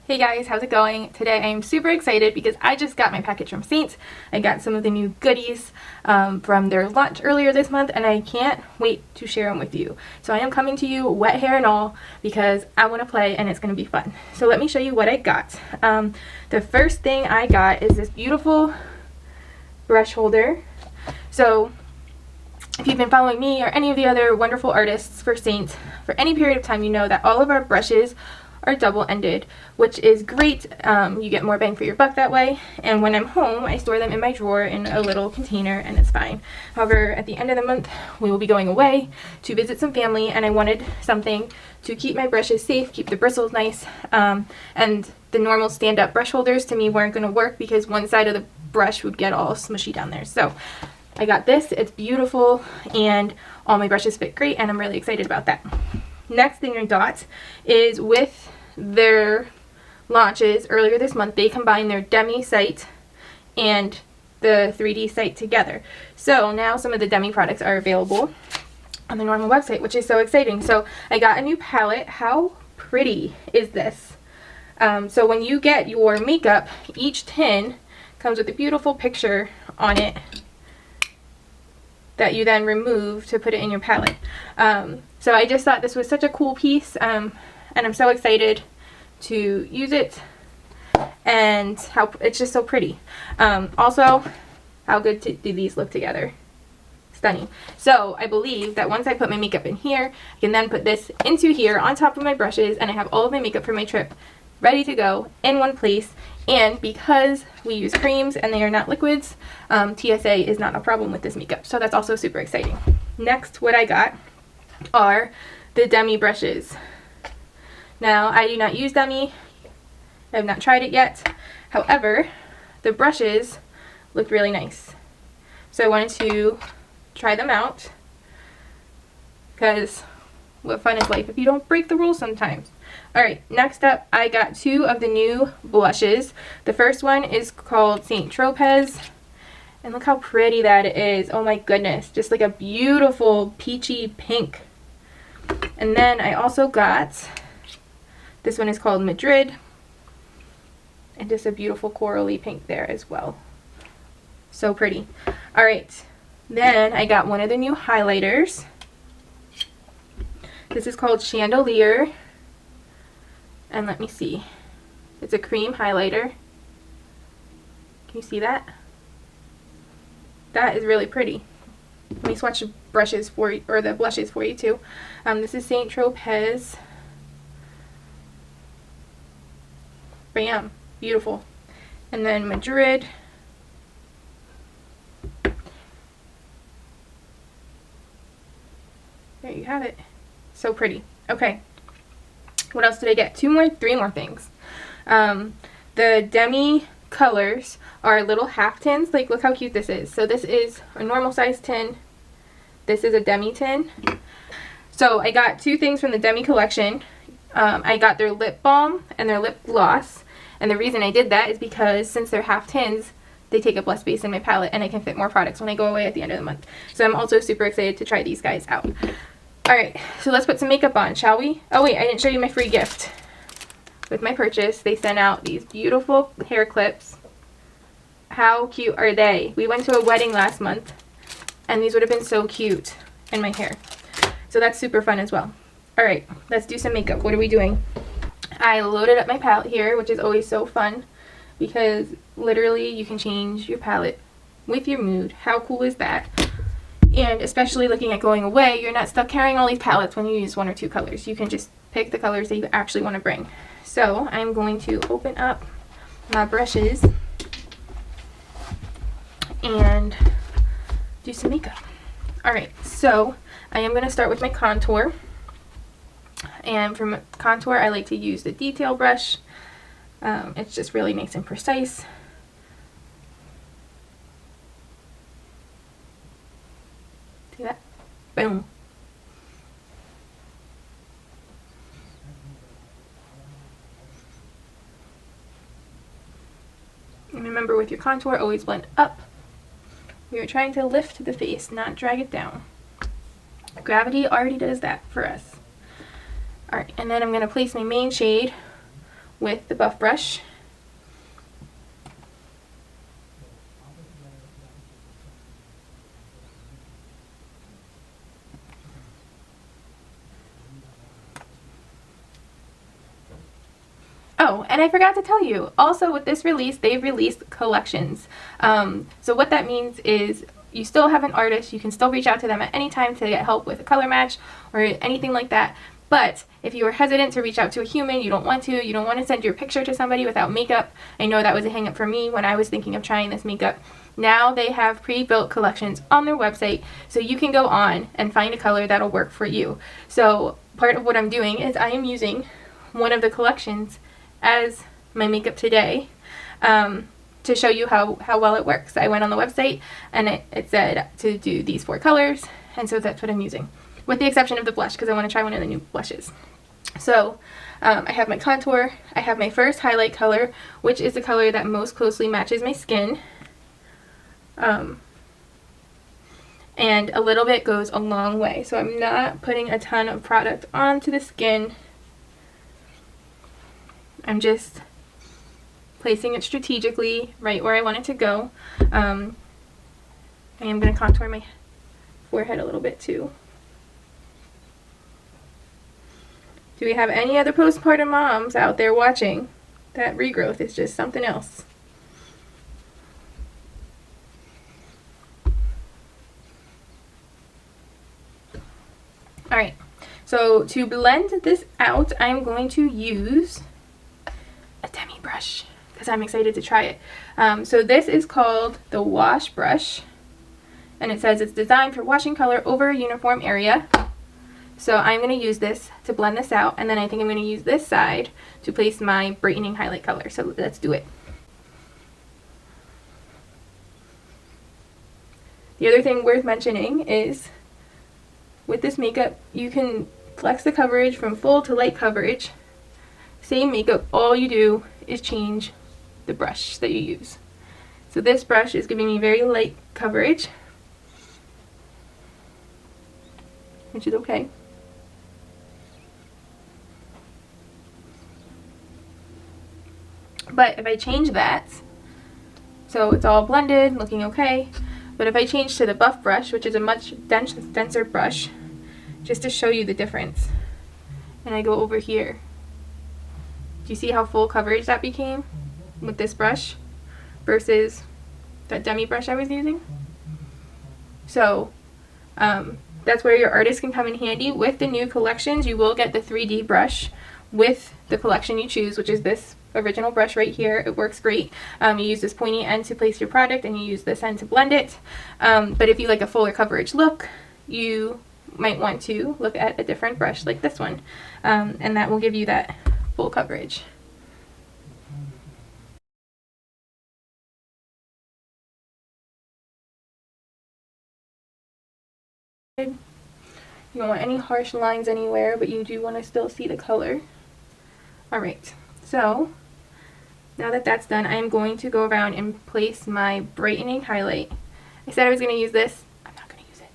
Hey guys, how's it going? Today I am super excited because I just got my package from Seint. I got some of the new goodies from their launch earlier this month, and I can't wait to share them with you. So I am coming to you wet hair and all because I want to play and it's going to be fun. So let me show you what I got. The first thing I got is this beautiful brush holder. So if you've been following me or any of the other wonderful artists for Seint for any period of time, you know that all of our brushes are double-ended, which is great. You get more bang for your buck that way, and when I'm home I store them in my drawer in a little container and it's fine. However, at the end of the month we will be going away to visit some family, and I wanted something to keep my brushes safe, keep the bristles nice, and the normal stand-up brush holders to me weren't going to work because one side of the brush would get all smushy down there. So I got this. It's beautiful and all my brushes fit great, and I'm really excited about that. Next thing I got is with their launches earlier this month, they combined their Demi Seint and the 3D Seint together. So now some of the Demi products are available on the normal website, which is so exciting. So I got a new palette. How pretty is this? So when you get your makeup, each tin comes with a beautiful picture on it that you then remove to put it in your palette. So I just thought this was such a cool piece, and I'm so excited to use it, and how it's just so pretty. Also, how good do these look together? Stunning. So I believe that once I put my makeup in here, I can then put this into here on top of my brushes, and I have all of my makeup for my trip ready to go in one place. And because we use creams and they are not liquids, TSA is not a problem with this makeup. So that's also super exciting. Next, what I got are the Demi brushes. Now, I do not use Demi. I have not tried it yet. However, the brushes look really nice. So I wanted to try them out because what fun is life if you don't break the rules sometimes. Alright, next up I got two of the new blushes. The first one is called Saint Tropez, and look how pretty that is. Oh my goodness, just like a beautiful peachy pink. And then I also got, this one is called Madrid, and just a beautiful corally pink there as well. So pretty. Alright, then I got one of the new highlighters. This is called Chandelier, and let me see, it's a cream highlighter. Can you see that? That is really pretty. Let me swatch the brushes for you, or the blushes for you too. This is Saint Tropez. Bam, beautiful. And then Madrid. There you have it. So pretty. Okay. What else did I get? Three more things. The Demi colors are little half tins. Like, look how cute this is. So this is a normal size tin. This is a Demi tin. So I got two things from the Demi collection. I got their lip balm and their lip gloss. And the reason I did that is because since they're half tins, they take up less space in my palette, and I can fit more products when I go away at the end of the month. So I'm also super excited to try these guys out. Alright, so let's put some makeup on, shall we? Oh wait, I didn't show you my free gift. With my purchase, they sent out these beautiful hair clips. How cute are they? We went to a wedding last month, and these would have been so cute in my hair. So that's super fun as well. Alright, let's do some makeup. What are we doing? I loaded up my palette here, which is always so fun, because literally you can change your palette with your mood. How cool is that? And especially looking at going away, you're not stuck carrying all these palettes when you use one or two colors. You can just pick the colors that you actually want to bring. So I'm going to open up my brushes and do some makeup. Alright, so I am going to start with my contour. And from contour, I like to use the detail brush. It's just really nice and precise. See that? Boom. And remember, with your contour, always blend up. We are trying to lift the face, not drag it down. Gravity already does that for us. Alright, and then I'm going to place my main shade with the buff brush. Oh, and I forgot to tell you, also with this release, they've released collections. So what that means is you still have an artist, you can still reach out to them at any time to get help with a color match or anything like that. But if you are hesitant to reach out to a human, you don't want to send your picture to somebody without makeup. I know that was a hang up for me when I was thinking of trying this makeup. Now they have pre-built collections on their website, so you can go on and find a color that'll work for you. So part of what I'm doing is I am using one of the collections as my makeup today, to show you how well it works. I went on the website and it said to do these 4 colors, and so that's what I'm using, with the exception of the blush because I want to try one of the new blushes. So I have my contour, I have my first highlight color, which is the color that most closely matches my skin, and a little bit goes a long way, so I'm not putting a ton of product onto the skin. I'm just placing it strategically right where I want it to go. I am going to contour my forehead a little bit too. Do we have any other postpartum moms out there watching? That regrowth is just something else. Alright, so to blend this out, I'm going to use a Demi brush because I'm excited to try it. So this is called the wash brush, and it says it's designed for washing color over a uniform area. So I'm going to use this to blend this out, and then I think I'm going to use this side to place my brightening highlight color. So let's do it. The other thing worth mentioning is with this makeup you can flex the coverage from full to light coverage. Same makeup, all you do is change the brush that you use. So this brush is giving me very light coverage, which is okay. But if I change that, so it's all blended, looking okay, but if I change to the buff brush, which is a much denser brush, just to show you the difference, and I go over here, do you see how full coverage that became with this brush versus that Demi brush I was using? So that's where your artist can come in handy. With the new collections, you will get the 3D brush with the collection you choose, which is this original brush right here. It works great. You use this pointy end to place your product, and you use this end to blend it. But if you like a fuller coverage look, you might want to look at a different brush like this one, and that will give you that full coverage. You don't want any harsh lines anywhere, but you do want to still see the color. Alright, so now that that's done, I'm going to go around and place my brightening highlight. I said I was going to use this. I'm not going to use it.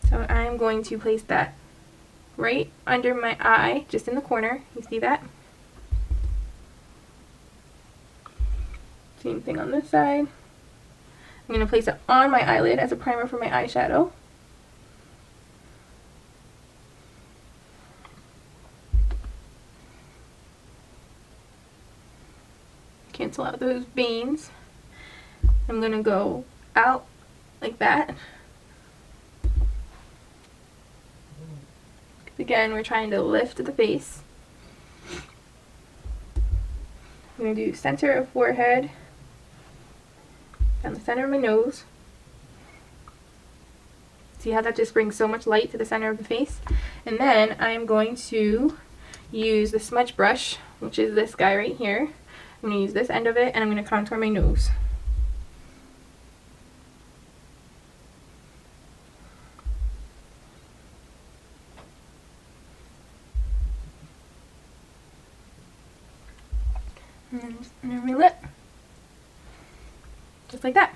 So I'm going to place that right under my eye, just in the corner. You see that? Same thing on this side. I'm going to place it on my eyelid as a primer for my eyeshadow. Cancel out those veins. I'm going to go out like that. Again, we're trying to lift the face. I'm going to do center of forehead, down the center of my nose. See how that just brings so much light to the center of the face? And then I'm going to use the smudge brush, which is this guy right here. I'm going to use this end of it, and I'm going to contour my nose. And then just under my lip. Just like that.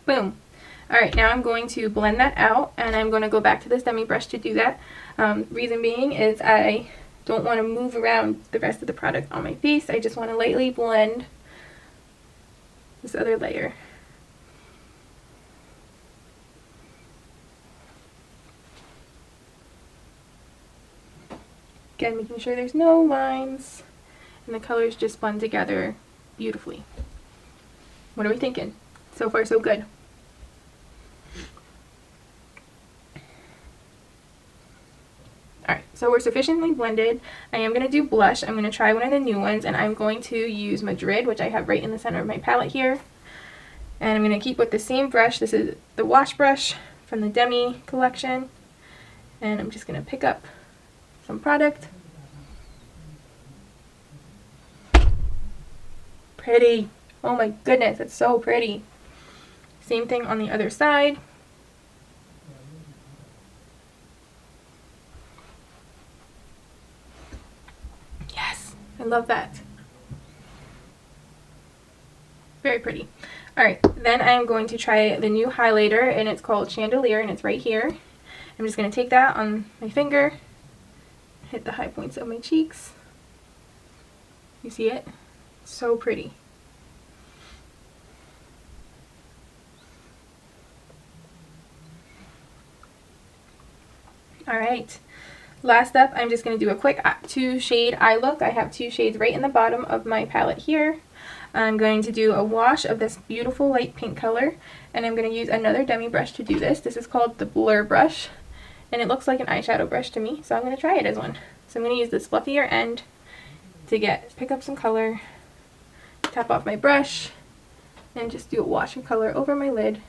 Boom. Alright, now I'm going to blend that out, and I'm going to go back to this Demi brush to do that. Reason being is I don't want to move around the rest of the product on my face. I just want to lightly blend this other layer. Again, making sure there's no lines and the colors just blend together beautifully. What are we thinking? So far, so good. Alright, so we're sufficiently blended. I am going to do blush. I'm going to try one of the new ones, and I'm going to use Madrid, which I have right in the center of my palette here. And I'm going to keep with the same brush. This is the wash brush from the Demi collection. And I'm just going to pick up some product. Pretty. Oh my goodness, it's so pretty. Same thing on the other side. Yes, I love that. Very pretty. Alright, then I am going to try the new highlighter, and it's called Chandelier, and it's right here. I'm just going to take that on my finger, hit the high points of my cheeks. You see it? So pretty. Alright, last up, I'm just going to do a quick 2-shade eye look. I have 2 shades right in the bottom of my palette here. I'm going to do a wash of this beautiful light pink color, and I'm going to use another Demi brush to do this. This is called the Blur brush, and it looks like an eyeshadow brush to me, so I'm going to try it as one. So I'm going to use this fluffier end to pick up some color, tap off my brush, and just do a wash of color over my lid.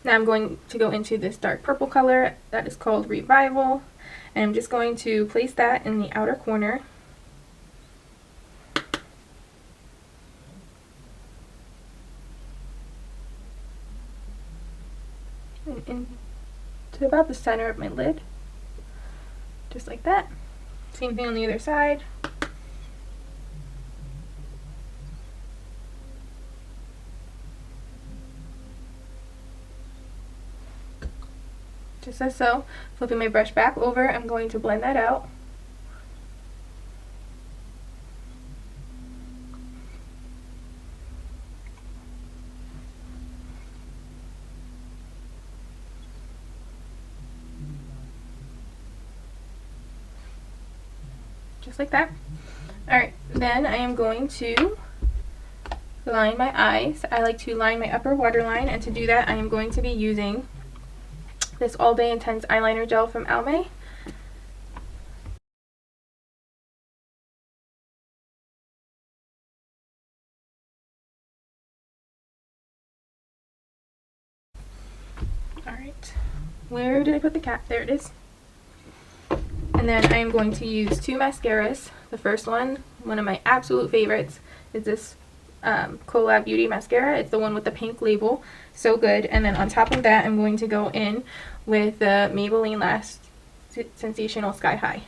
Now I'm going to go into this dark purple color that is called Revival, and I'm just going to place that in the outer corner. And into about the center of my lid. Just like that. Same thing on the other side. Just as so. Flipping my brush back over, I'm going to blend that out. Just like that. Alright, then I am going to line my eyes. I like to line my upper waterline, and to do that I am going to be using this All Day Intense eyeliner gel from Almay. Alright, where did I put the cap? There it is. And then I am going to use 2 mascaras. The first one of my absolute favorites, is this Collab Beauty mascara. It's the one with the pink label. So good. And then on top of that, I'm going to go in with the Maybelline Last Sensational Sky High.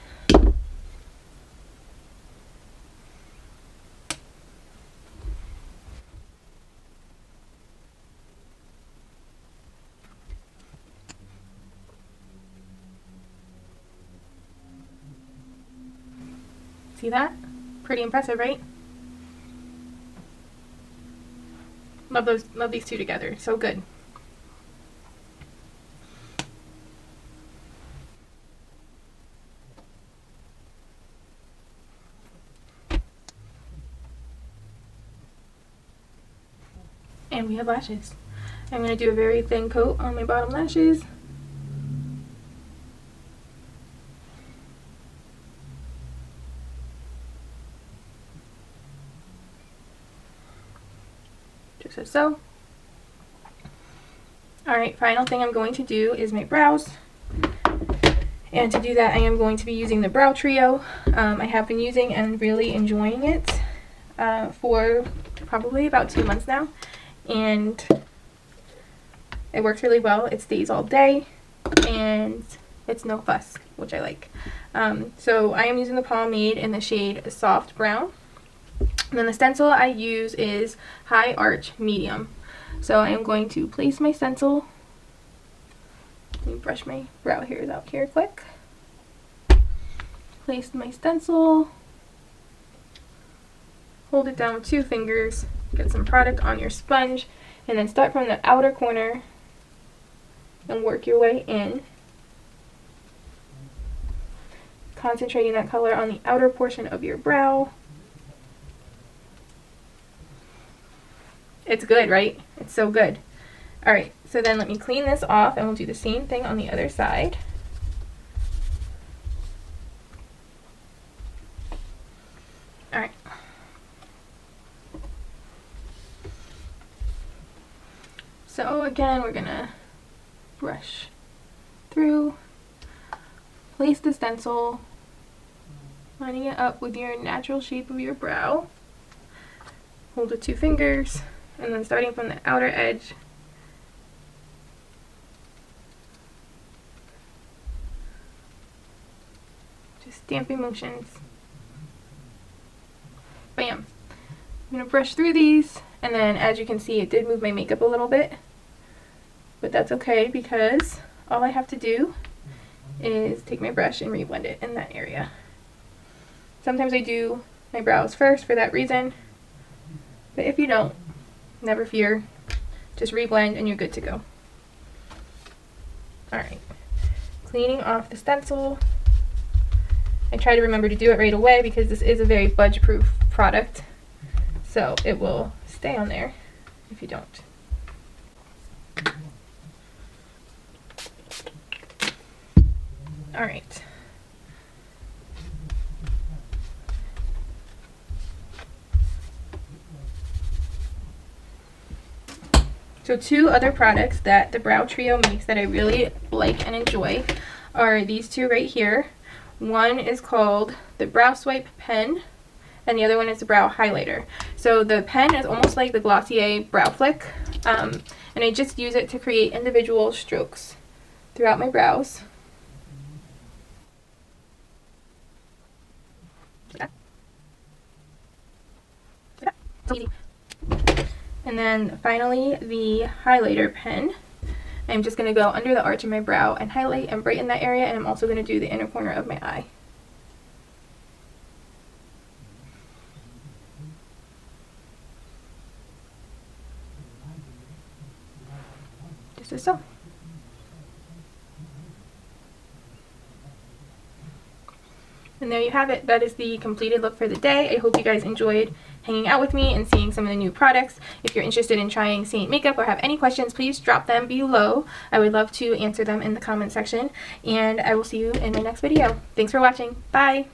See that? Pretty impressive, right? Love these two together. So good. And we have lashes. I'm going to do a very thin coat on my bottom lashes. Just as so. Alright, final thing I'm going to do is my brows. And to do that, I am going to be using the Brow Trio. I have been using and really enjoying it for probably about 2 months now. And it works really well. It stays all day, and it's no fuss, which I like. So I am using the pomade in the shade Soft Brown. And then the stencil I use is High Arch Medium. So I am going to place my stencil. Let me brush my brow hairs out here quick. Place my stencil. Hold it down with 2 fingers. Get some product on your sponge. And then start from the outer corner and work your way in. Concentrating that color on the outer portion of your brow. It's good, right? It's so good. Alright, so then let me clean this off and we'll do the same thing on the other side. Alright. So again, we're gonna brush through, place the stencil, lining it up with your natural shape of your brow. Hold with 2 fingers, and then starting from the outer edge, just stamping motions. Bam! I'm going to brush through these, and then as you can see, it did move my makeup a little bit, but that's okay because all I have to do is take my brush and reblend it in that area. Sometimes I do my brows first for that reason, but if you don't, never fear, just reblend and you're good to go. Alright, cleaning off the stencil. I try to remember to do it right away because this is a very budge-proof product, so it will stay on there if you don't. Alright. So 2 other products that the Brow Trio makes that I really like and enjoy are these 2 right here. One is called the Brow Swipe Pen, and the other one is the Brow Highlighter. So the pen is almost like the Glossier Brow Flick, and I just use it to create individual strokes throughout my brows. And then finally the highlighter pen. I'm just going to go under the arch of my brow and highlight and brighten that area, and I'm also going to do the inner corner of my eye. Just as so. And there you have it. That is the completed look for the day. I hope you guys enjoyed hanging out with me and seeing some of the new products. If you're interested in trying Seint makeup or have any questions, please drop them below. I would love to answer them in the comment section. And I will see you in my next video. Thanks for watching. Bye!